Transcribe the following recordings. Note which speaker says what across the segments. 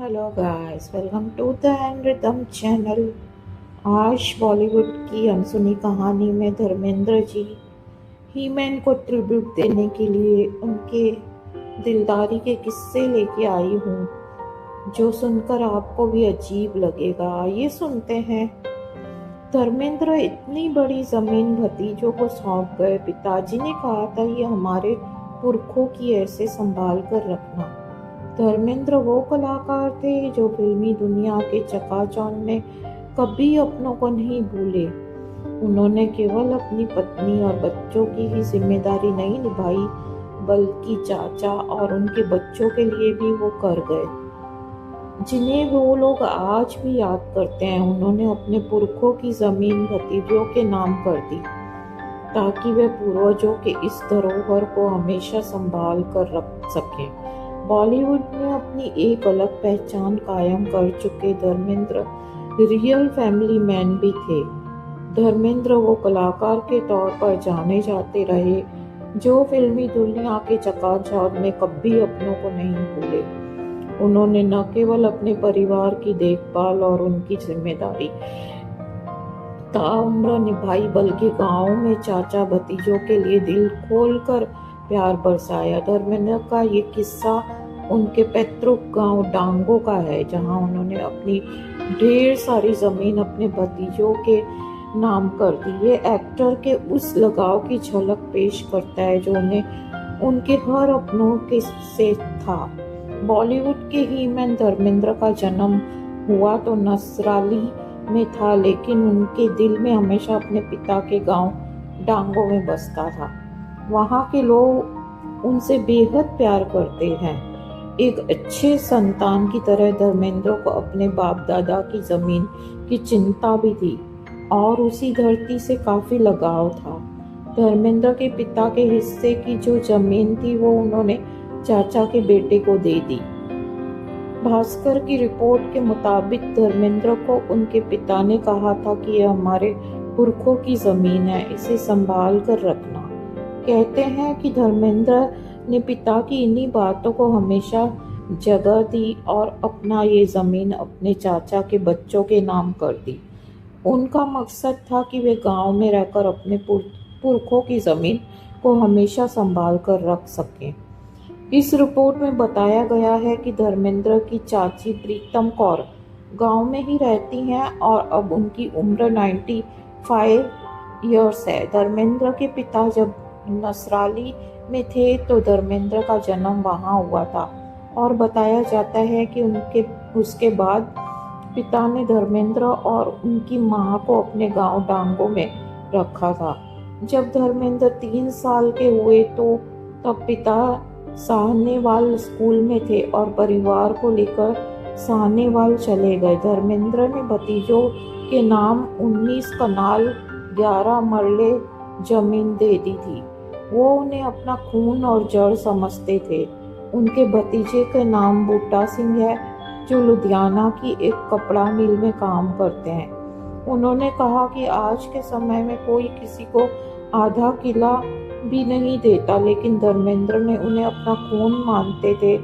Speaker 1: Hello guys, welcome to the and rhythm channel. आज बॉलीवुड की अनसुनी कहानी में धर्मेंद्र जी हीमैन को ट्रिब्यूट देने के लिए उनके दिलदारी के किस्से लेके आई हूँ, जो सुनकर आपको भी अजीब लगेगा। ये सुनते हैं। धर्मेंद्र इतनी बड़ी जमीन भतीजों को सौंप गए। पिताजी ने कहा था ये हमारे पुरखों की ऐसे संभाल कर रखना। धर्मेंद्र वो कलाकार थे जो फिल्मी दुनिया के चकाचौंध में कभी अपनों को नहीं भूले। उन्होंने केवल अपनी पत्नी और बच्चों की ही जिम्मेदारी नहीं निभाई, बल्कि चाचा और उनके बच्चों के लिए भी वो कर गए, जिन्हें वो लोग आज भी याद करते हैं। उन्होंने अपने पुरखों की जमीन भतीजों के नाम कर दी, ताकि वे पूर्वजों के इस धरोहर को हमेशा संभाल कर रख सकें। बॉलीवुड में अपनी एक अलग पहचान कायम कर चुके धर्मेंद्र रियल फैमिली मैन भी थे। धर्मेंद्र वो कलाकार के तौर पर जाने जाते रहे जो फिल्मी दुनिया के चकाचौंध में कभी अपनों को नहीं भूले। उन्होंने न केवल अपने परिवार की देखभाल और उनकी जिम्मेदारी ताउम्र निभाई, बल्कि गांव में चाचा भतीजों के लिए दिल खोलकर प्यार बरसाया। धर्मेंद्र का ये किस्सा उनके पैतृक गांव डांगो का है, जहां उन्होंने अपनी ढेर सारी जमीन अपने भतीजों के नाम कर दी। ये एक्टर के उस लगाव की झलक पेश करता है जो उन्हें उनके हर अपनों के से था। बॉलीवुड के हीमैन धर्मेंद्र का जन्म हुआ तो नसराली में था, लेकिन उनके दिल में हमेशा अपने पिता के गांव डांगो में बसता था। वहाँ के लोग उनसे बेहद प्यार करते हैं। एक अच्छे संतान की तरह धर्मेंद्र को अपने बाप दादा की जमीन की चिंता भी थी और उसी धरती से काफी लगाव था। धर्मेंद्र के पिता के हिस्से की जो जमीन थी वो उन्होंने चाचा के बेटे को दे दी। भास्कर की रिपोर्ट के मुताबिक धर्मेंद्र को उनके पिता ने कहा था कि यह हमारे पुरखों की जमीन है, इसे संभाल कर रखना। कहते हैं कि धर्मेंद्र ने पिता की इन्हीं बातों को हमेशा जगह दी और अपना ये जमीन अपने चाचा के बच्चों के नाम कर दी। उनका मकसद था कि वे गांव में रहकर अपने पुरखों की जमीन को हमेशा संभाल कर रख सकें। इस रिपोर्ट में बताया गया है कि धर्मेंद्र की चाची प्रीतम कौर गांव में ही रहती हैं और अब उनकी उम्र 95 इयर्स है। धर्मेंद्र के पिता जब नसराली में थे तो धर्मेंद्र का जन्म वहां हुआ था और बताया जाता है कि उसके बाद पिता ने धर्मेंद्र और उनकी मां को अपने गांव डांगो में रखा था। जब धर्मेंद्र 3 साल के हुए तो तब पिता साहनेवाल स्कूल में थे और परिवार को लेकर साहनेवाल चले गए। धर्मेंद्र ने भतीजों के नाम 19 कनाल 11 मरले जमीन दे दी थी। वो उन्हें अपना खून और जड़ समझते थे। उनके भतीजे के नाम बूटा सिंह है, जो लुधियाना की एक कपड़ा मिल में काम करते हैं। उन्होंने कहा कि आज के समय में कोई किसी को आधा किला भी नहीं देता, लेकिन धर्मेंद्र ने उन्हें अपना खून मानते थे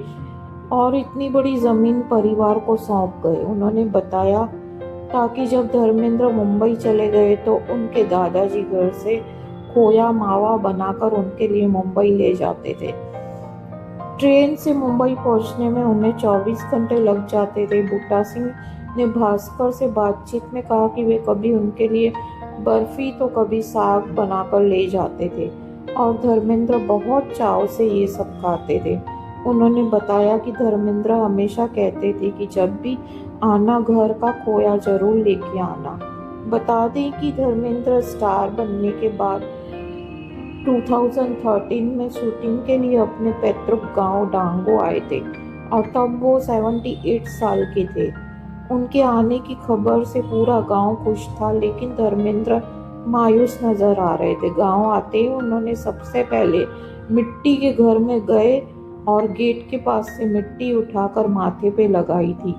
Speaker 1: और इतनी बड़ी जमीन परिवार को सौंप गए। उन्होंने बताया ताकि जब धर्मेंद्र मुंबई चले गए तो उनके दादाजी घर से खोया मावा बनाकर उनके लिए मुंबई ले जाते थे। ट्रेन से मुंबई पहुंचने में उन्हें 24 घंटे लग जाते थे। बूटा सिंह ने भास्कर से बातचीत में कहा कि वे कभी उनके लिए बर्फी तो कभी साग बनाकर ले जाते थे और धर्मेंद्र बहुत चाव से ये सब खाते थे। उन्होंने बताया कि धर्मेंद्र हमेशा कहते थे कि जब भी आना घर का खोया जरूर लेके आना। बता दें कि धर्मेंद्र स्टार बनने के बाद 2013 में शूटिंग के लिए अपने पैतृक गांव डांगो आए थे और तब वो 78 साल के थे। उनके आने की खबर से पूरा गांव खुश था, लेकिन धर्मेंद्र मायूस नजर आ रहे थे। गांव आते ही उन्होंने सबसे पहले मिट्टी के घर में गए और गेट के पास से मिट्टी उठाकर माथे पे लगाई थी।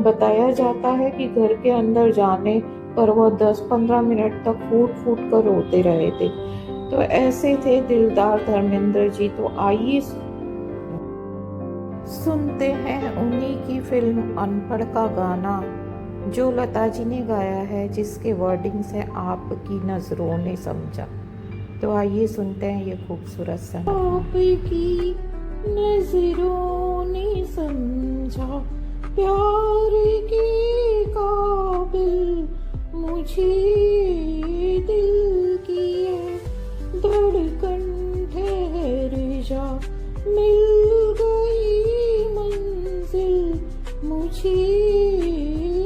Speaker 1: बताया जाता है कि घर के अंदर जाने पर वह 10-15 मिनट तक फूट फूट कर रोते रहे थे। तो ऐसे थे दिलदार धर्मेंद्र जी। तो आइए सुनते हैं उन्हीं की फिल्म अनपढ़ का गाना जो लता जी ने गाया है, जिसके वर्डिंग्स है आपकी नजरों ने समझा। तो आइए सुनते हैं ये खूबसूरत सा। आपकी नजरों ने समझा प्यार के काबिल मुझे दिल की है धड़कन ठहर जा मिल गई मंजिल मुझे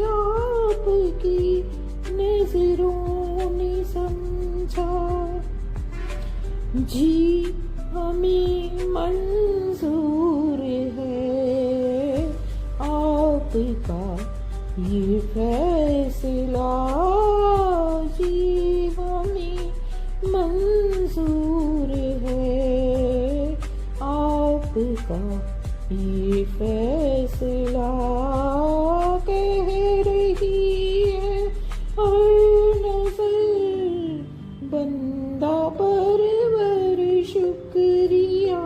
Speaker 1: आपकी नजरों ने समझा। जी हमें मंजूर है आपका ये फैसला, जी हमें मंजूर है आपका ये फैसला। कह रही है हर नजर बंदा परवर शुक्रिया,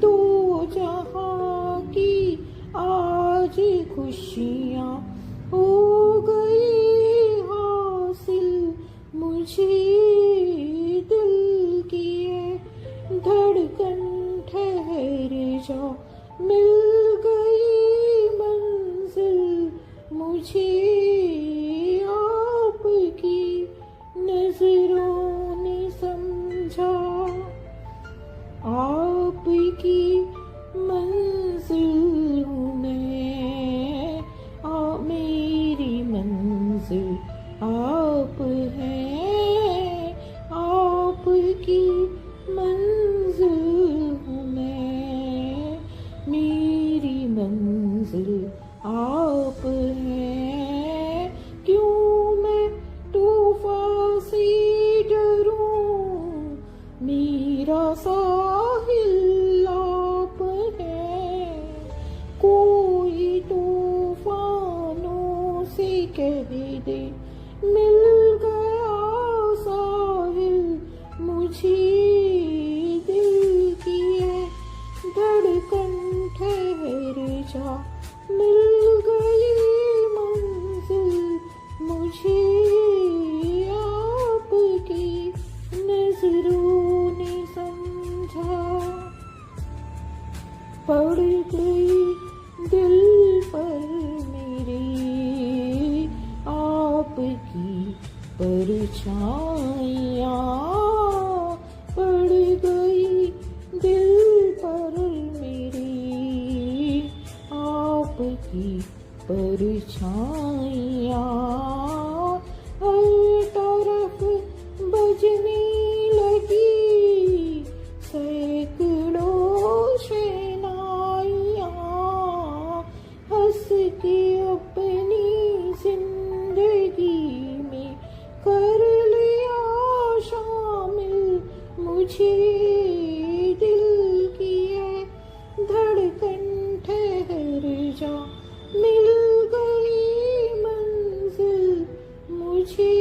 Speaker 1: दो जहां की आज खुशियां हो गई हासिल मुझे दिल की है धड़कन ठहर जा मिल गई मंजिल मुझे आपकी नजरों ने समझा। आपकी मंजिल हूँ मैं, मेरी मंजिल आप हैं। आपकी मंजिल हूँ मैं, मेरी मंजिल आप हैं। क्यों मैं तूफान से डरूं, मेरा साहिल आप है। कोई तूफानों से कह दे मिल गया साहिल मुझे दिल की है धड़कन ठहर जा मिल गई मंजिल मुझे आपकी नजरों ने समझा। पड़ गई दिल पर मेरे आपकी परछाइयाँ, पड़ गई दिल पर मेरी आपकी परछाइयाँ। हर तरफ बजने लगी सैकड़ों शहनाइयाँ, हंस के अपनी जिंदगी में कर लिया शामिल मुझे दिल की है धड़कन ठहर जा मिल गई मंजिल मुझे